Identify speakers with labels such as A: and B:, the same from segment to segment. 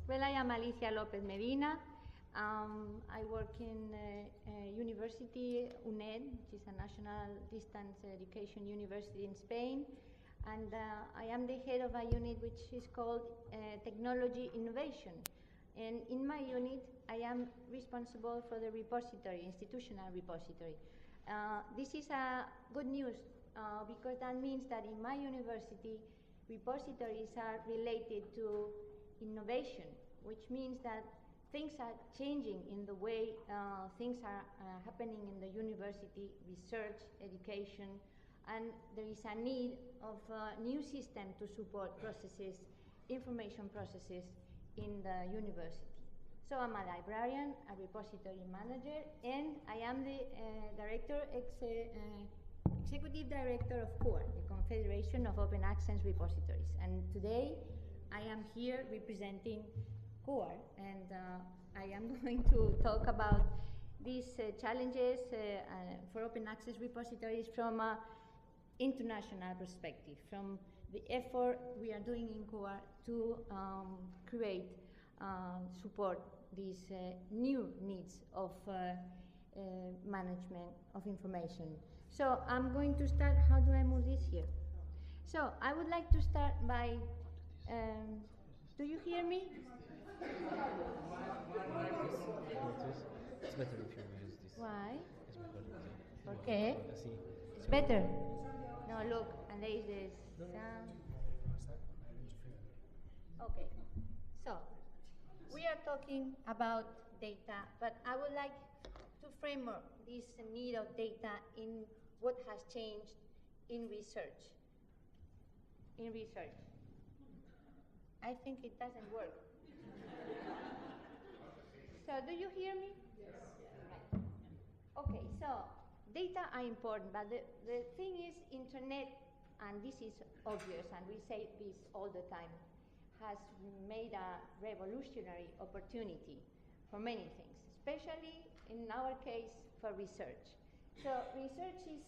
A: Well, I am Alicia Lopez Medina. I work in University UNED, which is a national distance education university in Spain. And I am the head of a unit which is called Technology Innovation. And in my unit, I am responsible for the repository, institutional repository. This is good news because that means that in my university, repositories are related to innovation, which means that things are changing in the way things are happening in the university, research, education, and there is a need of a new system to support processes, information processes in the university. So I'm a librarian, a repository manager, and I am the executive director of COAR, the Confederation of Open Access Repositories. And today I am here representing COAR, and I am going to talk about these challenges for open access repositories from an international perspective, from the effort we are doing in COAR to create, support these new needs of management of information. So I'm going to start. How do I move this here? So I would like to start by, do you hear me?
B: It's better if you use this.
A: Why?
B: Es mejor.
A: ¿Por qué?
B: Así.
A: It's better. No, look, and there is this sound. Okay. So we are talking about data, but I would like to frame up this need of data in what has changed in research. In research. I think it doesn't work. So do you hear me? Yes. Right. Okay, so data are important, but the thing is internet, and this is obvious, and we say this all the time, has made a revolutionary opportunity for many things, especially in our case for research. So research is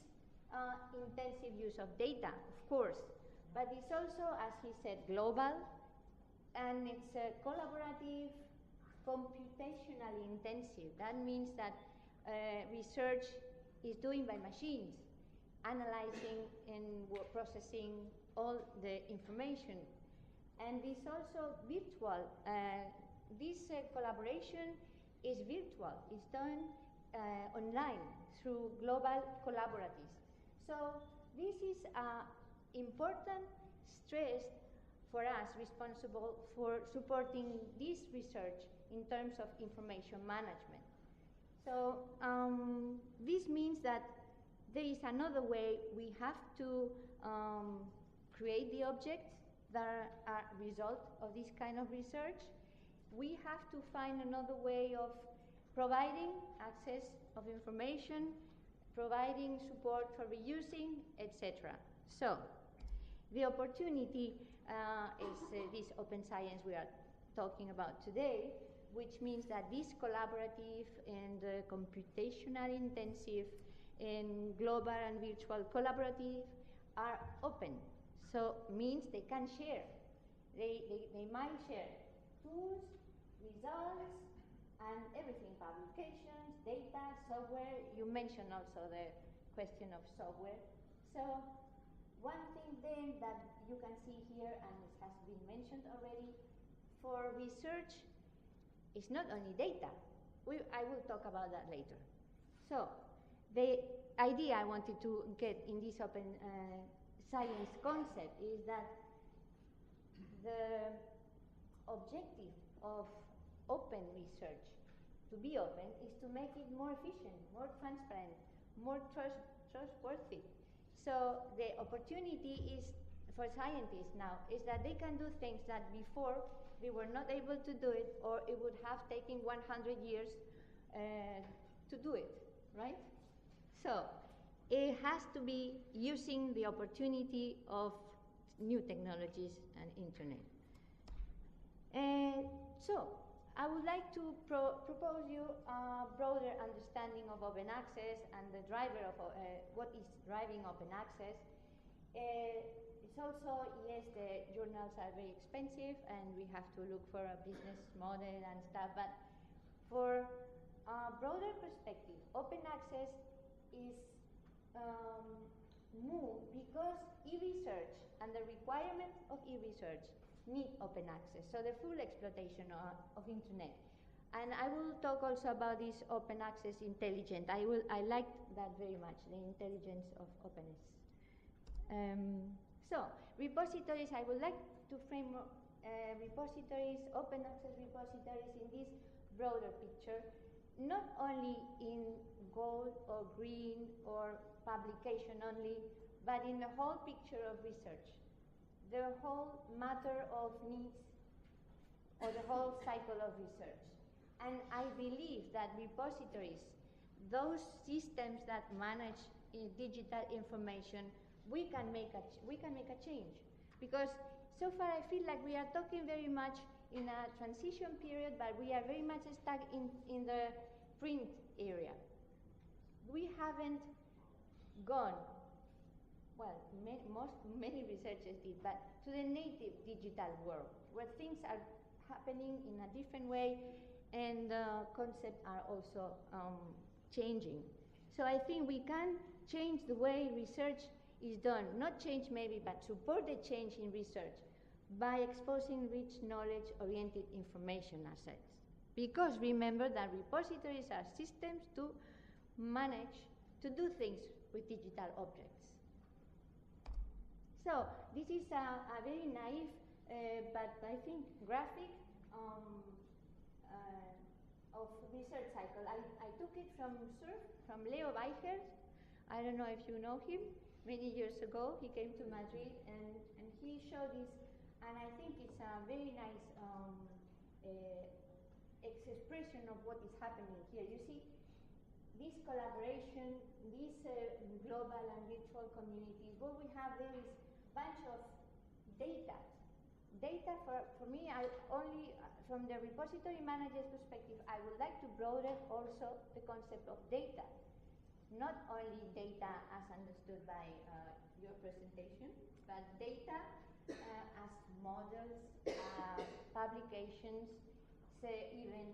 A: intensive use of data, of course, but it's also, as he said, global, and it's collaborative, computationally intensive. That means that research is doing by machines, analyzing and processing all the information. And it's also virtual. This collaboration is virtual. It's done online through global collaboratives. So this is important stress for us responsible for supporting this research in terms of information management. So this means that there is another way we have to create the objects that are a result of this kind of research. We have to find another way of providing access of information, providing support for reusing, etc. So the opportunity is this open science we are talking about today, which means that this collaborative and computational intensive and global and virtual collaborative are open. So means they can share. They might share tools, results, and everything, publications, data, software. You mentioned also the question of software. So one thing then that you can see here, and it has been mentioned already, for research, it's not only data. I will talk about that later. So the idea I wanted to get in this open science concept is that the objective of open research, to be open, is to make it more efficient, more transparent, more trustworthy. So the opportunity is for scientists now is that they can do things that before they were not able to do it, or it would have taken 100 years to do it, right? So it has to be using the opportunity of new technologies and internet. So I would like to propose you a broader understanding of open access and the driver of what is driving open access. also, yes, the journals are very expensive and we have to look for a business model and stuff, but for a broader perspective, open access is moved because e-research and the requirement of e-research need open access, so the full exploitation of internet. And I will talk also about this open access intelligent. I like that very much, the intelligence of openness. So, repositories, I would like to frame repositories, open access repositories in this broader picture, not only in gold or green or publication only, but in the whole picture of research, the whole matter of needs or the whole cycle of research. And I believe that repositories, those systems that manage digital information, we can make a change. Because so far I feel like we are talking very much in a transition period, but we are very much stuck in the print area. We haven't gone, well, many researchers did, but to the native digital world, where things are happening in a different way, and concepts are also changing. So I think we can change the way research is done, not change maybe, but support the change in research by exposing rich knowledge-oriented information assets. Because remember that repositories are systems to manage, to do things with digital objects. So this is a very naive, but I think graphic of research cycle. I took it from SURF, from Leo Weichert. I don't know if you know him. Many years ago, he came to Madrid and he showed this, and I think it's a very nice expression of what is happening here. You see, this collaboration, these global and virtual communities, what we have there is a bunch of data. Data for me, I only, from the repository manager's perspective, I would like to broaden also the concept of data. Not only data as understood by your presentation, but data as models, publications, say even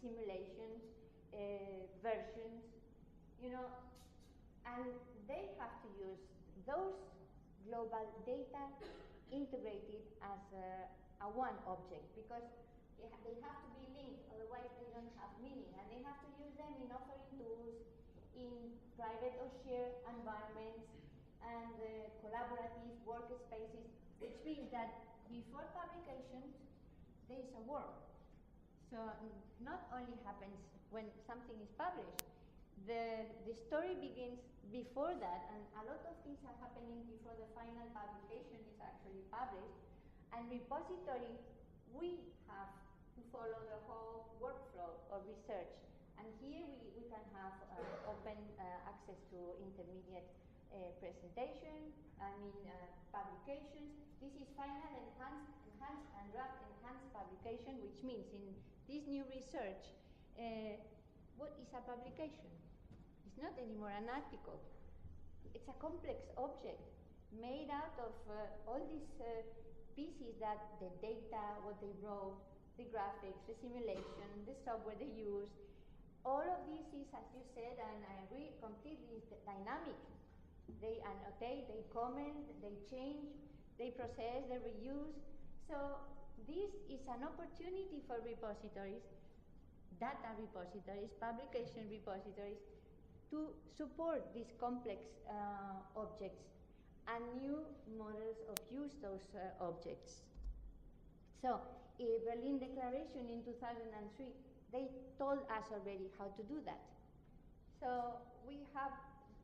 A: simulations, versions, you know, and they have to use those global data integrated as a one object, because they have to be linked, otherwise they don't have meaning, and they have to use them in offering tools, in private or shared environments, and collaborative workspaces, which means that before publication, there is a work. So not only happens when something is published, the story begins before that, and a lot of things are happening before the final publication is actually published. And repository, we have to follow the whole workflow of research. And here we can have open access to intermediate presentation, publications. This is final enhanced and draft enhanced publication, which means in this new research, what is a publication? It's not anymore an article. It's a complex object made out of all these pieces that the data, what they wrote, the graphics, the simulation, the software they use. All of this is, as you said, and I agree, completely dynamic. They annotate, they comment, they change, they process, they reuse. So this is an opportunity for repositories, data repositories, publication repositories, to support these complex objects and new models of use those objects. So, Berlin Declaration in 2003, they told us already how to do that. So we have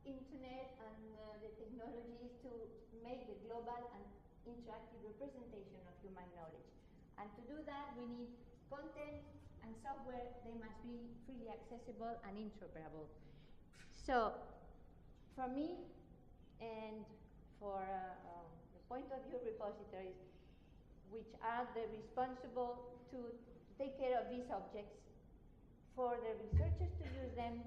A: internet and the technologies to make the global and interactive representation of human knowledge. And to do that, we need content and software. They must be freely accessible and interoperable. So for me, and for the point of view repositories, which are the responsible to take care of these objects, for the researchers to use them,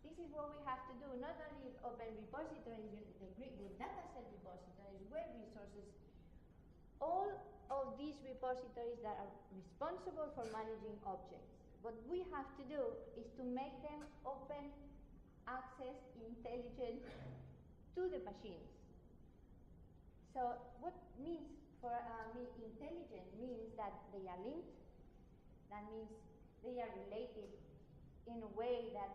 A: this is what we have to do, not only open repositories, the data set repositories, web resources, all of these repositories that are responsible for managing objects. What we have to do is to make them open access, intelligent to the machines. So what means for me intelligent means that they are linked, that means they are related in a way that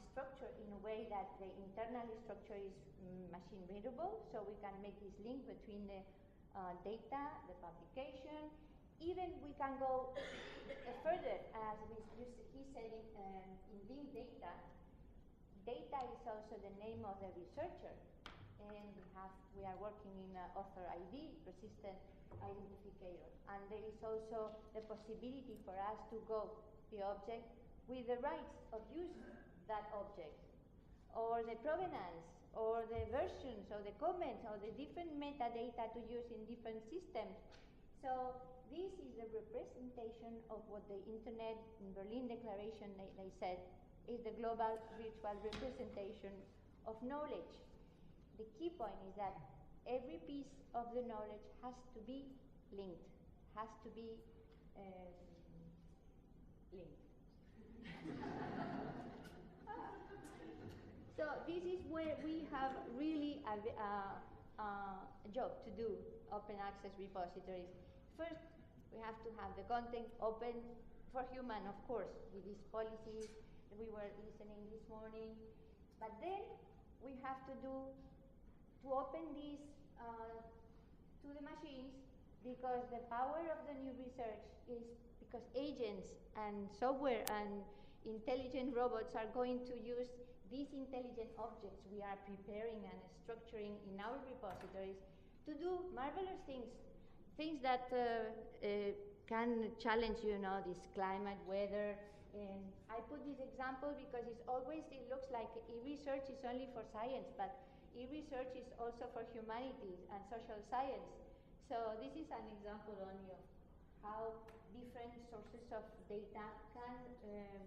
A: structure in a way that the internal structure is machine readable, so we can make this link between the data, the publication. Even we can go further, as he said in big data. Data is also the name of the researcher, and we are working in author ID, persistent identifier, and there is also the possibility for us to go the object with the rights of use that object, or the provenance, or the versions, or the comments, or the different metadata to use in different systems. So this is the representation of what the Internet in Berlin Declaration they said is the global virtual representation of knowledge. The key point is that every piece of the knowledge has to be linked, has to be linked. So this is where we have really a job to do, open access repositories. First, we have to have the content open for human, of course, with these policies that we were listening this morning. But then we have to open these to the machines, because the power of the new research is because agents and software and intelligent robots are going to use these intelligent objects we are preparing and structuring in our repositories to do marvelous things that can challenge, this climate, weather. And I put this example because it looks like e-research is only for science, but e-research is also for humanities and social science. So this is an example only of how different sources of data can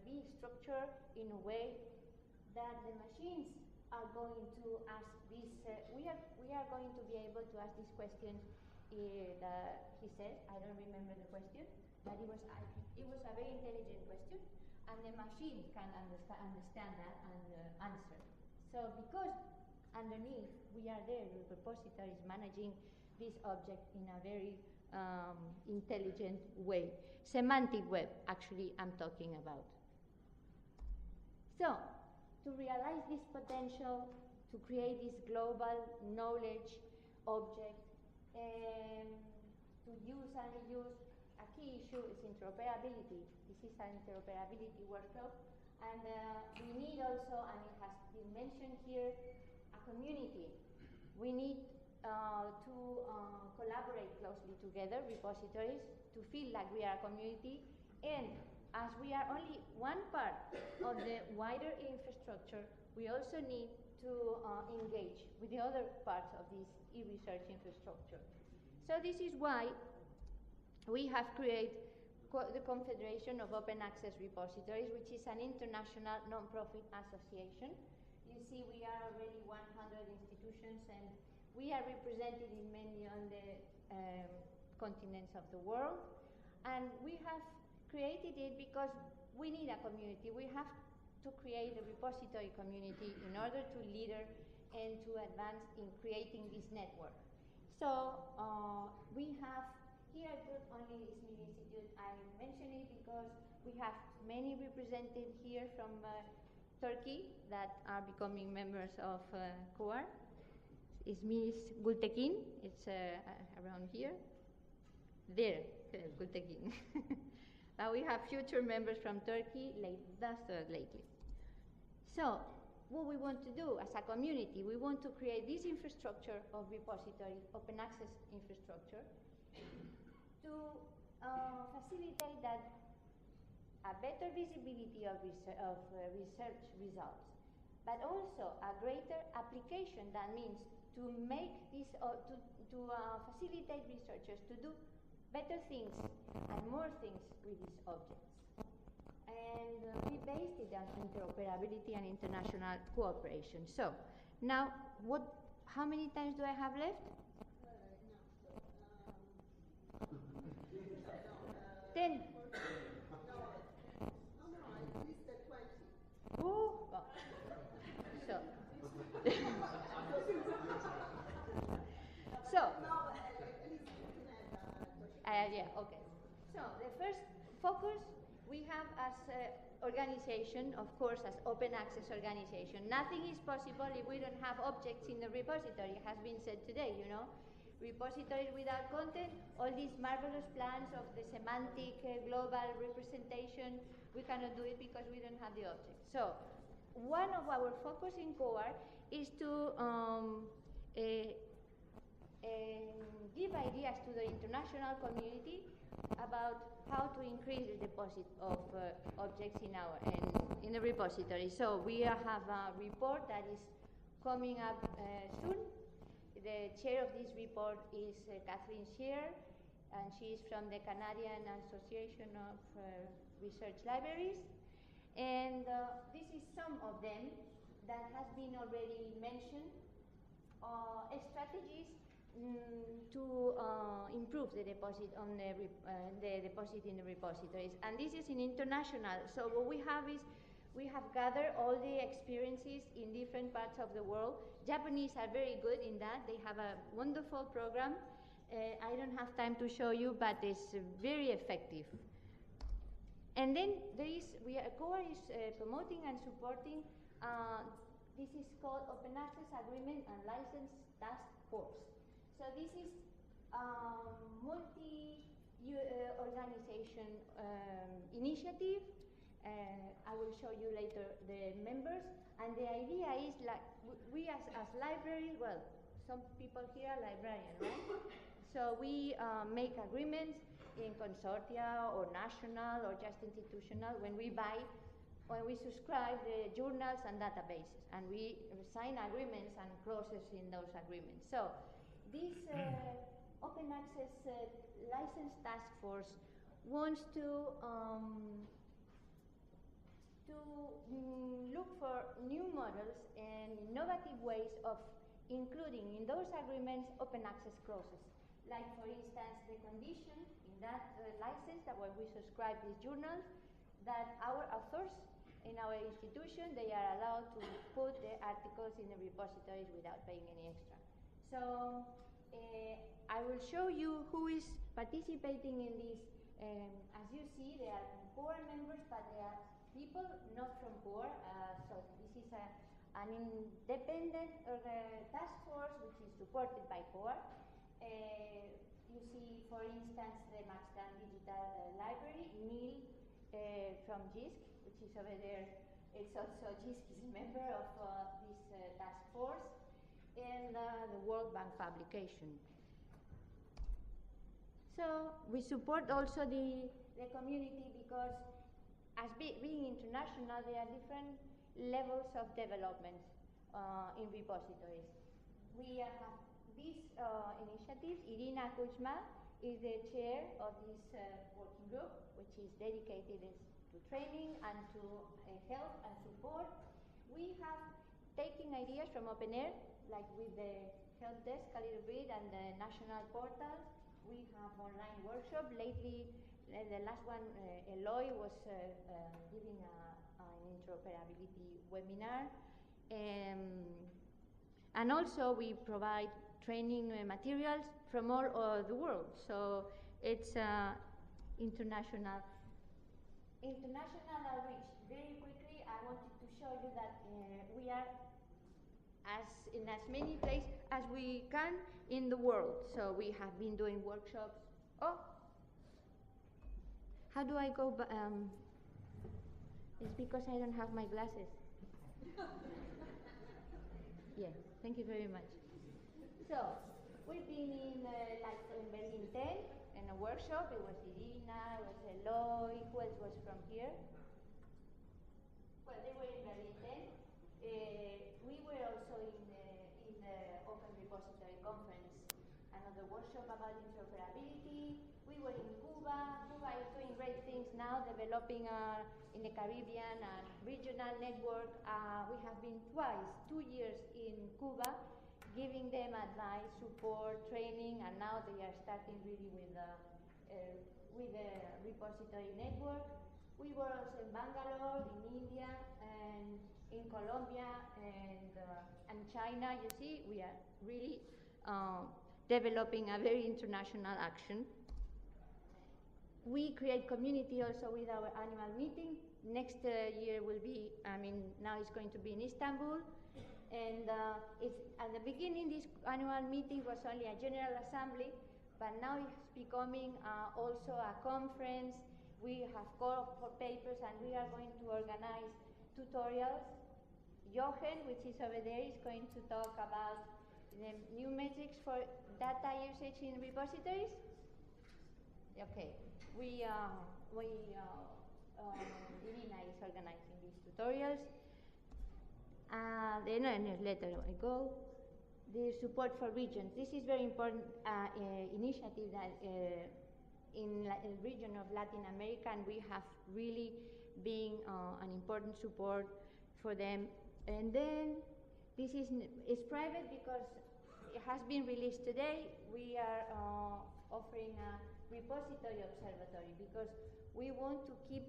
A: be structured in a way that the machines are going to ask this. We are going to be able to ask this question that he said. I don't remember the question, but it was a very intelligent question, and the machine can understand that and answer. So because underneath we are there, the repository is managing this object in a very intelligent way. Semantic web, actually, I'm talking about. So, to realize this potential, to create this global knowledge object, to use and reuse, a key issue is interoperability. This is an interoperability workshop, and we need also, and it has been mentioned here, a community. We need to collaborate closely together, repositories, to feel like we are a community, and as we are only one part of the wider infrastructure, we also need to engage with the other parts of this e-research infrastructure. So this is why we have created the Confederation of Open Access Repositories, which is an international non-profit association. You see, we are already 100 institutions, and we are represented in many on the continents of the world. And we have created it because we need a community. We have to create a repository community in order to leader and to advance in creating this network. So we have here at only this Smith Institute. I mention it because we have many represented here from Turkey that are becoming members of COAR. İsminiz Gültekin. It's around here. There, Gültekin. But we have future members from Turkey, lately. So, what we want to do as a community, we want to create this infrastructure of repository, open access infrastructure, to facilitate that a better visibility of research results, but also a greater application. That means to make this, to facilitate researchers to do better things and more things with these objects. And and we based it on interoperability and international cooperation. So now, how many times do I have left? 10. Oh, so. So. Yeah, okay. So the first focus we have as organization, of course, as open access organization. Nothing is possible if we don't have objects in the repository. It has been said today, you know. Repositories without content, all these marvelous plans of the semantic global representation, we cannot do it because we don't have the object. So one of our focus in COAR is to give ideas to the international community about how to increase the deposit of objects in the repository. So we have a report that is coming up soon. The chair of this report is Kathleen Shearer, and she is from the Canadian Association of Research Libraries. And this is some of them that has been already mentioned, strategies to improve the deposit on the deposit in the repositories. And this is in international. So what we have is we have gathered all the experiences in different parts of the world. Japanese are very good in that. They have a wonderful program. I don't have time to show you, but it's very effective. And then there is, COAR is promoting and supporting, this is called Open Access Agreement and License Task Force. So this is multi-organization initiative. I will show you later the members. And the idea is like, we as libraries, well, some people here are librarians, right? So we make agreements in consortia or national or just institutional when we subscribe the journals and databases, and we sign agreements and clauses in those agreements. So this Open Access License Task Force wants to look for new models and innovative ways of including in those agreements open access clauses. Like, for instance, the condition in that license that when we subscribe these journals, that our authors in our institution, they are allowed to put the articles in the repositories without paying any extra. So I will show you who is participating in this. As you see, they are COAR members, but they are people not from COAR. So this is an independent task force which is supported by COAR. You see, for instance, the Maxdan Digital Library, Neil from JISC, which is over there. It's also JISC is a member of this task force, and the World Bank publication. So we support also the community because as being international, there are different levels of development in repositories. We have these initiatives. Irina Kuzma is the chair of this working group, which is dedicated to training and to help and support. We have taken ideas from OpenAir, like with the help desk a little bit and the national portal. We have online workshop. Lately, the last one, Eloy was giving an interoperability webinar. And also we provide training materials from all over the world. So it's international outreach. Very quickly, I wanted to show you that we are in as many places as we can in the world. So we have been doing workshops. Oh, how do I go? It's because I don't have my glasses. Yeah, thank you very much. So we've been in like in Berlin 10 in a workshop. It was Irina, it was Eloy. Who else was from here? Well, they were in Berlin 10. We were also in the Open Repository Conference, another workshop about interoperability. We were in Cuba. Cuba is doing great things now developing in the Caribbean a regional network. We have been twice, 2 years in Cuba, giving them advice, support, training, and now they are starting really with the repository network. We were also in Bangalore, in India, and in Colombia, and China. You see, we are really developing a very international action. We create community also with our annual meeting. Next year will be, now it's going to be in Istanbul. And it's, at the beginning, this annual meeting was only a general assembly, but now it's becoming also a conference. We have called for papers, and we are going to organize tutorials. Jochen, which is over there, is going to talk about the new metrics for data usage in repositories. Okay, Irina is organizing these tutorials. The newsletter ago, the support for regions. This is very important initiative that in the region of Latin America, and we have really been an important support for them. And then this is private because it has been released today. We are offering a repository observatory because we want to keep.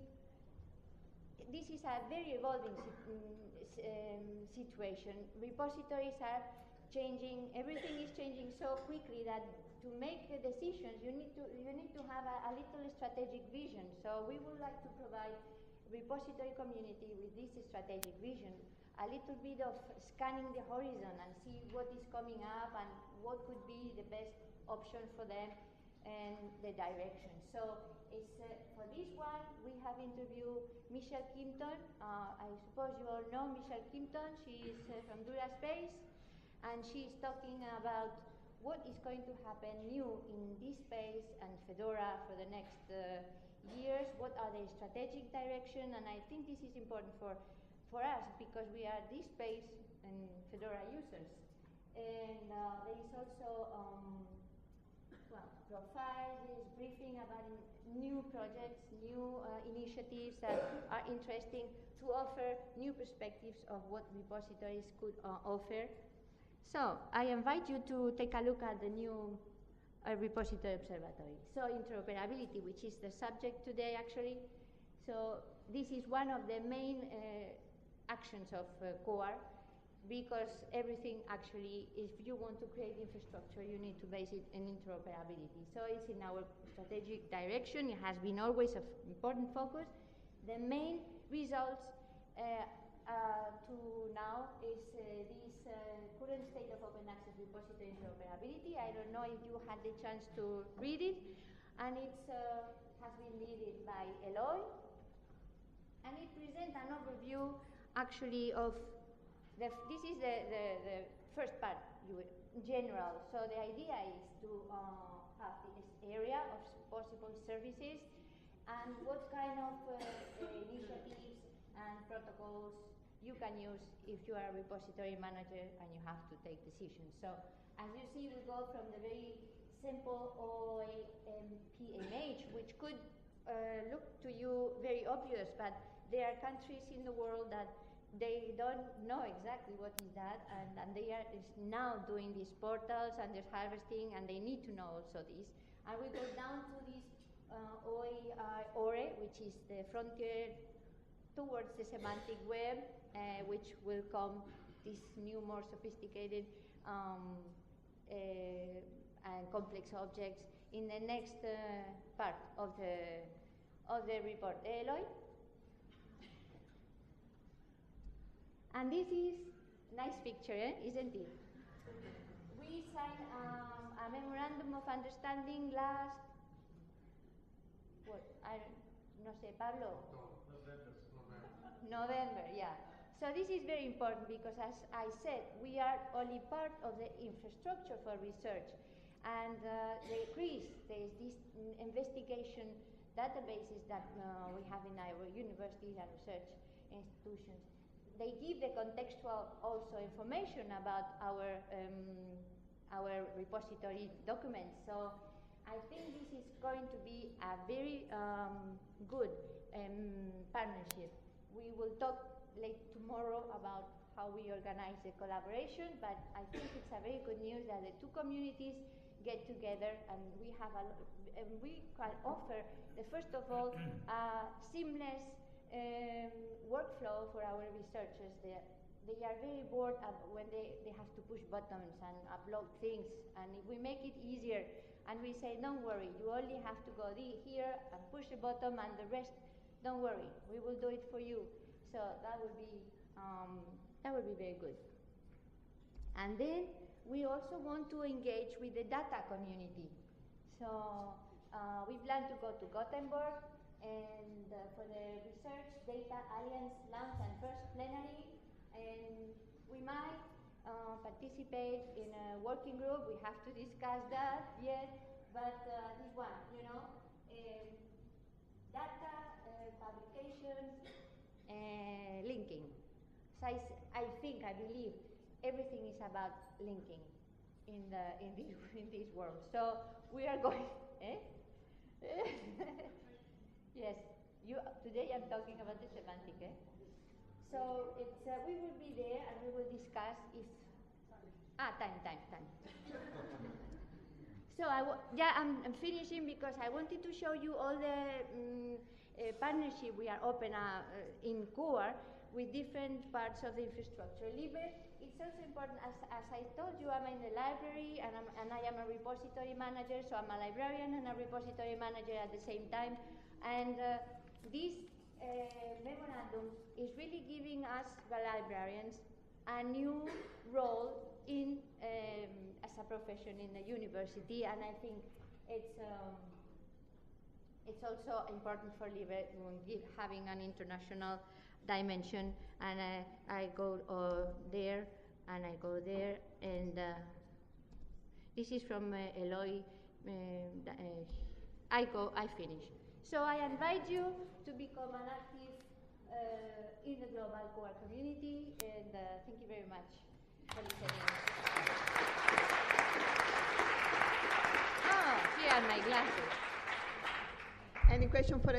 A: This is a very evolving situation. Repositories are changing. Everything is changing so quickly that to make decisions, you need to have a little strategic vision. So we would like to provide repository community with this strategic vision, a little bit of scanning the horizon and see what is coming up and what could be the best option for them and the direction. So it's, for this one, we have interviewed Michelle Kimpton. I suppose you all know Michelle Kimpton. She is from DuraSpace, and she is talking about what is going to happen new in this space and Fedora for the next years, what are the strategic direction, and I think this is important for us because we are this space and Fedora users. And there is also profiles, there is briefing about new projects, new initiatives that are interesting to offer new perspectives of what repositories could offer. So I invite you to take a look at the new repository observatory. So interoperability, which is the subject today actually. So this is one of the main actions of COAR, because everything actually, if you want to create infrastructure, you need to base it in interoperability. So it's in our strategic direction. It has been always of important focus. The main results to now is this current state of open access repository interoperability. I don't know if you had the chance to read it, and it has been led by Eloy, and it presents an overview actually of this is the first part, general. So the idea is to have this area of possible services and what kind of initiatives and protocols you can use if you are a repository manager and you have to take decisions. So as you see, we go from the very simple OAMPMH, which could look to you very obvious, but there are countries in the world that they don't know exactly what is that, and they are now doing these portals and they're harvesting, and they need to know also this. And we go down to this ORE, which is the frontier towards the semantic web, which will come these new, more sophisticated and complex objects in the next part of the report. Eloy? And this is nice picture, isn't it? We signed a memorandum of understanding last, no sé, Pablo? November, yeah. So this is very important because, as I said, we are only part of the infrastructure for research. And the CRIS, there's these investigation databases that we have in our universities and research institutions. They give the contextual also information about our repository documents. So, I think this is going to be a very good partnership. We will talk late tomorrow about how we organize the collaboration, but I think it's a very good news that the two communities get together, and we have we can offer, first of all, a seamless workflow for our researchers. They are very bored when they have to push buttons and upload things, and if we make it easier and we say, don't worry, you only have to go here and push the button, and the rest, don't worry, we will do it for you. So that would be very good. And then we also want to engage with the data community. So we plan to go to Gothenburg and for the Research Data Alliance launch and first plenary, and we might participate in a working group. We have to discuss that yet, but this one, data, publications, linking. So I believe everything is about linking in this world. So we are going. Yes. Today I'm talking about the semantic. So it's we will be there and we will discuss if time. So I'm finishing because I wanted to show you all the partnership we are open in core with different parts of the infrastructure. It's also important, as I told you, I'm in the library and I am a repository manager, so I'm a librarian and a repository manager at the same time. And this memorandum is really giving us, the librarians, a new role in as a profession in the university, and I think it's also important for having an international dimension. And I go there and I go there, and this is from Eloy. I finish. So I invite you to become an active in the global core community, and thank you very much for listening. Oh, here are my glasses.
B: Any question for